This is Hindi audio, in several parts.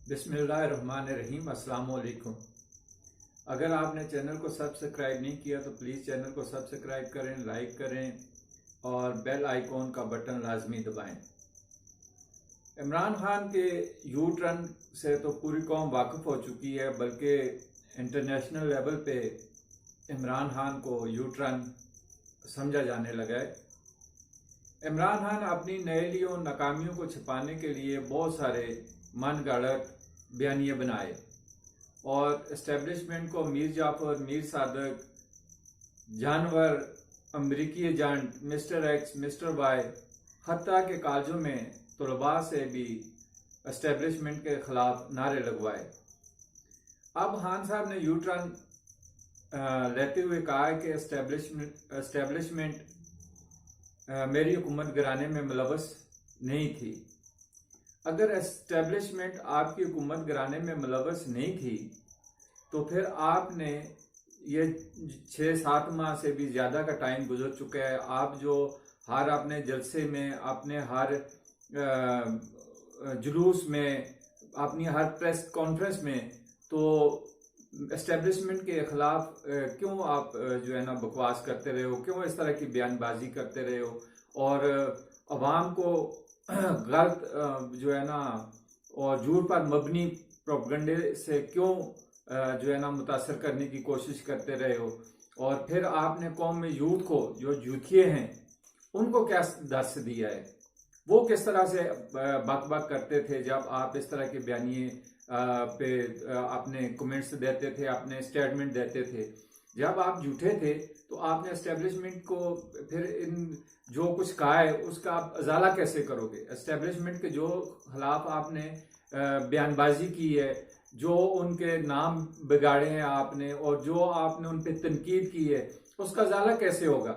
बिस्मिल्लाहिर्रहमानिर्रहीम। अस्सलाम वालेकुम। अगर आपने चैनल को सब्सक्राइब नहीं किया तो प्लीज़ चैनल को सब्सक्राइब करें, लाइक करें और बेल आइकॉन का बटन लाजमी दबाएं। इमरान खान के यू टर्न से तो पूरी कौम वाकिफ़ हो चुकी है, बल्कि इंटरनेशनल लेवल पे इमरान खान को यू टर्न समझा जाने लगा है। इमरान खान अपनी नाअहलियों नाकामियों को छिपाने के लिए बहुत सारे मन गढ़ंत बयानिए बनाए और इस्टेब्लिशमेंट को मीर जाफर, मीर सादक, जानवर, अमरीकी agent, mister X, mister Y, हत्ता के कॉलेजों में तलबा से भी इस्टेब्लिशमेंट के खिलाफ नारे लगवाए। अब खान साहब ने यू टर्न लेते हुए कहा है कि इस्टेब्लिशमेंट मेरी हुकूमत गिराने में मुलव्वस नहीं थी। अगर एस्टेब्लिशमेंट आपकी हुकूमत गिराने में मुलव्वस नहीं थी तो फिर आपने ये 6-7 माह से भी ज़्यादा का टाइम गुजर चुका है। आप जो हर अपने जलसे में, अपने हर जुलूस में, अपनी हर प्रेस कॉन्फ्रेंस में तो एस्टेब्लिशमेंट के खिलाफ क्यों आप जो है ना बकवास करते रहे हो, क्यों इस तरह की बयानबाजी करते रहे हो और अवाम को गलत जो है ना और झूठ पर मबनी प्रोपगंडे से क्यों जो है ना मुतासर करने की कोशिश करते रहे हो। और फिर आपने कौम में यूथ को, जो यूथिये हैं, उनको क्या दर्स दिया है, वो किस तरह से बक बक करते थे जब आप इस तरह के बयानिए पे अपने कमेंट्स देते थे, अपने स्टेटमेंट देते थे। जब आप झूठे थे तो आपने एस्टेब्लिशमेंट को फिर इन जो कुछ कहा है उसका आप अजाला कैसे करोगे। एस्टेब्लिशमेंट के जो खिलाफ आपने बयानबाजी की है, जो उनके नाम बिगाड़े हैं आपने और जो आपने उन पर तनकीद की है, उसका अजाला कैसे होगा।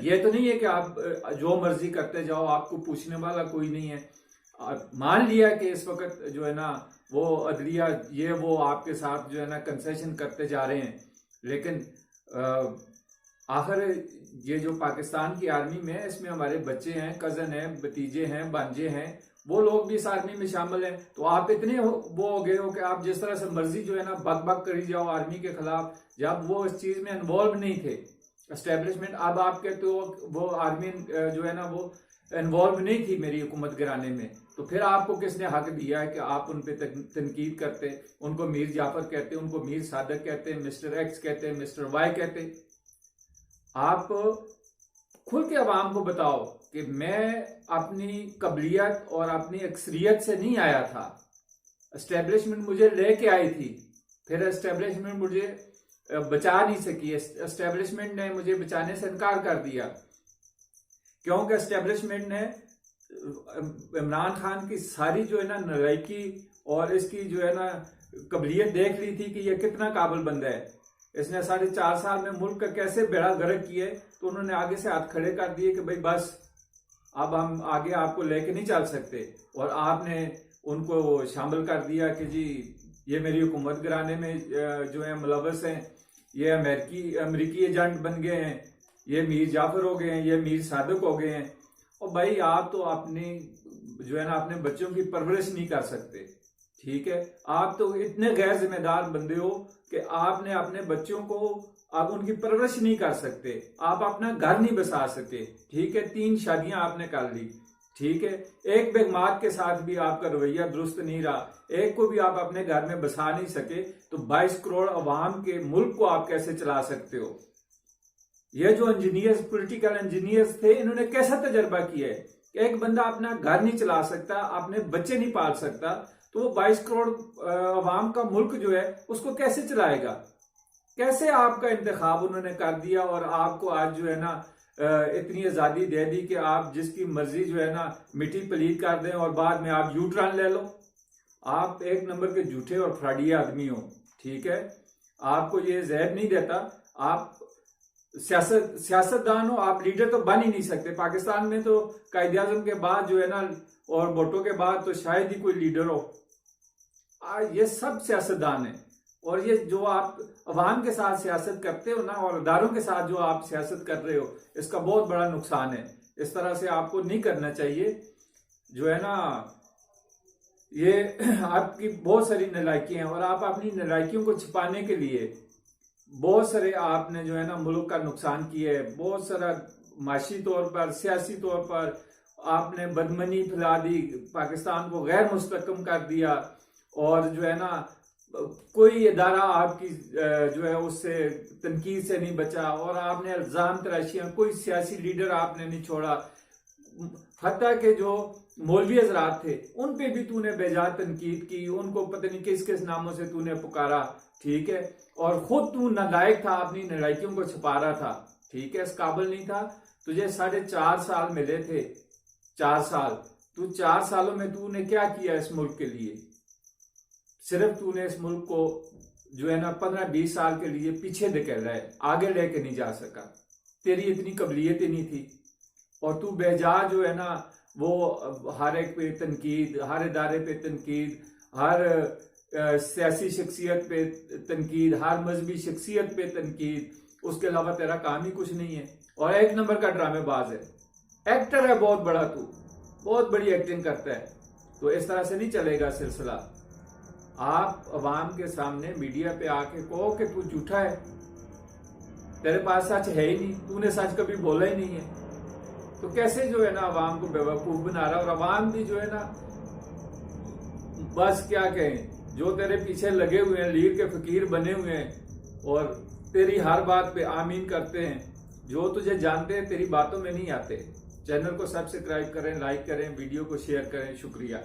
ये तो नहीं है कि आप जो मर्जी करते जाओ, आपको पूछने वाला कोई नहीं है। मान लिया कि इस वक्त जो है ना वो अदलिया ये वो आपके साथ जो है ना कंसेशन करते जा रहे हैं, लेकिन आखिर ये जो पाकिस्तान की आर्मी में है, इसमें हमारे बच्चे हैं, कजन हैं, भतीजे हैं, भांजे हैं, वो लोग भी इस आर्मी में शामिल हैं। तो आप इतने वो हो गए हो कि आप जिस तरह से मर्जी जो है ना बक बक करी जाओ आर्मी के खिलाफ, जब वो इस चीज में इन्वॉल्व नहीं थे एस्टेब्लिशमेंट। अब आप कहते हो वो आर्मी जो है ना वो इन्वॉल्व नहीं थी मेरी हुकूमत गिराने में, तो फिर आपको किसने हक दिया है कि आप उन पे तनकीद करते, उनको मीर जाफर कहते, उनको मीर सादक कहते, मिस्टर एक्स कहते, मिस्टर वाई कहते। आप खुल के अवाम को बताओ कि मैं अपनी कबलियत और अपनी अक्सरियत से नहीं आया था, एस्टेब्लिशमेंट मुझे लेके आई थी, फिर एस्टेब्लिशमेंट मुझे बचा नहीं सकी, एस्टेब्लिशमेंट ने मुझे बचाने से इनकार कर दिया, क्योंकि एस्टेब्लिशमेंट ने इमरान खान की सारी जो है ना नालायकी और इसकी जो है ना कबलियत देख ली थी कि ये कितना काबिल बंदा है। इसने 4.5 साल में मुल्क का कैसे बेड़ा गर्क किए, तो उन्होंने आगे से हाथ खड़े कर दिए कि भाई बस अब हम आगे आपको लेके नहीं चल सकते। और आपने उनको शामिल कर दिया कि जी ये मेरी हुकूमत गिराने में जो है मुलव्वस हैं, ये अमेरिकी एजेंट बन गए हैं, ये मीर जाफर हो गए हैं, ये मीर सादक हो गए हैं। और भाई आप तो अपनी जो है ना अपने बच्चों की परवरिश नहीं कर सकते, ठीक है। आप तो इतने गैर जिम्मेदार बंदे हो कि आपने अपने बच्चों को आप उनकी परवरिश नहीं कर सकते, आप अपना घर नहीं बसा सके, ठीक है। 3 शादियां आपने कर ली, ठीक है। एक बेगमात के साथ भी आपका रवैया दुरुस्त नहीं रहा, एक को भी आप अपने घर में बसा नहीं सके, तो 22 करोड़ अवाम के मुल्क को आप कैसे चला सकते हो। ये जो इंजीनियर्स, पॉलिटिकल इंजीनियर्स थे, इन्होंने कैसा तजर्बा किया है कि एक बंदा अपना घर नहीं चला सकता, अपने बच्चे नहीं पाल सकता, तो वो 22 करोड़ अवाम का मुल्क जो है उसको कैसे चलाएगा। कैसे आपका इंतखाब उन्होंने कर दिया और आपको आज जो है ना इतनी आजादी दे दी कि आप जिसकी मर्जी जो है ना मिट्टी पलीत कर दें और बाद में आप यू टर्न ले लो। आप एक नंबर के झूठे और फ्रॉडिया आदमी हो, ठीक है। आपको ये जहर नहीं देता, आप सियासतदान हो, आप लीडर तो बन ही नहीं सकते। पाकिस्तान में तो कायदे आजम के बाद जो है ना और भुट्टो के बाद तो शायद ही कोई लीडर हो। ये सब सियासतदान है। और ये जो आप अवाम के साथ सियासत करते हो ना और इदारों के साथ जो आप सियासत कर रहे हो, इसका बहुत बड़ा नुकसान है। इस तरह से आपको नहीं करना चाहिए। जो है ना ये आपकी बहुत सारी नालायकियां हैं और आप अपनी नालायकियों को छिपाने के लिए बहुत सारे आपने जो है ना मुल्क का नुकसान किया है। बहुत सारा माशी तौर पर, सियासी तौर पर आपने बदमनी फैला दी, पाकिस्तान को गैर मुस्तकम कर दिया और जो है ना कोई इदारा आपकी जो है उससे तनकीद से नहीं बचा और आपने इल्जाम तराशियां, कोई सियासी लीडर आपने नहीं छोड़ा। हत्ता के जो मौलवी हजरात थे उन पे भी तूने बेजा तनकीद की, उनको पता नहीं किस किस नामों से तूने पुकारा, ठीक है। और खुद तू नालायक था, अपनी नालायकियों को छुपा रहा था, ठीक है, इस काबिल नहीं था। तुझे 4.5 साल मिले थे, 4 साल। तू 4 सालों में तूने क्या किया इस मुल्क के लिए? सिर्फ तूने इस मुल्क को जो है ना 15-20 साल के लिए पीछे धकेल रहा है, आगे लेके नहीं जा सका। तेरी इतनी काबिलियत ही नहीं थी और तू बेजा जो है ना वो हर एक पे तनकीद, हर इदारे पे तनकीद, हर सियासी शख्सियत पे तनकीद, हर मजहबी शख्सियत पे तनकीद, उसके अलावा तेरा काम ही कुछ नहीं है और 1 नंबर का ड्रामेबाज है, एक्टर है बहुत बड़ा, तू बहुत बड़ी एक्टिंग करता है। तो इस तरह से नहीं चलेगा सिलसिला। आप अवाम के सामने मीडिया पे आके कहो कि तू झूठा है, तेरे पास सच है ही नहीं, तूने सच कभी बोला ही नहीं है, तो कैसे जो है ना अवाम को बेवकूफ बना रहा। और अवाम भी जो है ना बस क्या कहें, जो तेरे पीछे लगे हुए हैं, लीर के फकीर बने हुए हैं और तेरी हर बात पे आमीन करते हैं, जो तुझे जानते हैं तेरी बातों में नहीं आते। चैनल को सब्सक्राइब करें, लाइक करें, वीडियो को शेयर करें। शुक्रिया।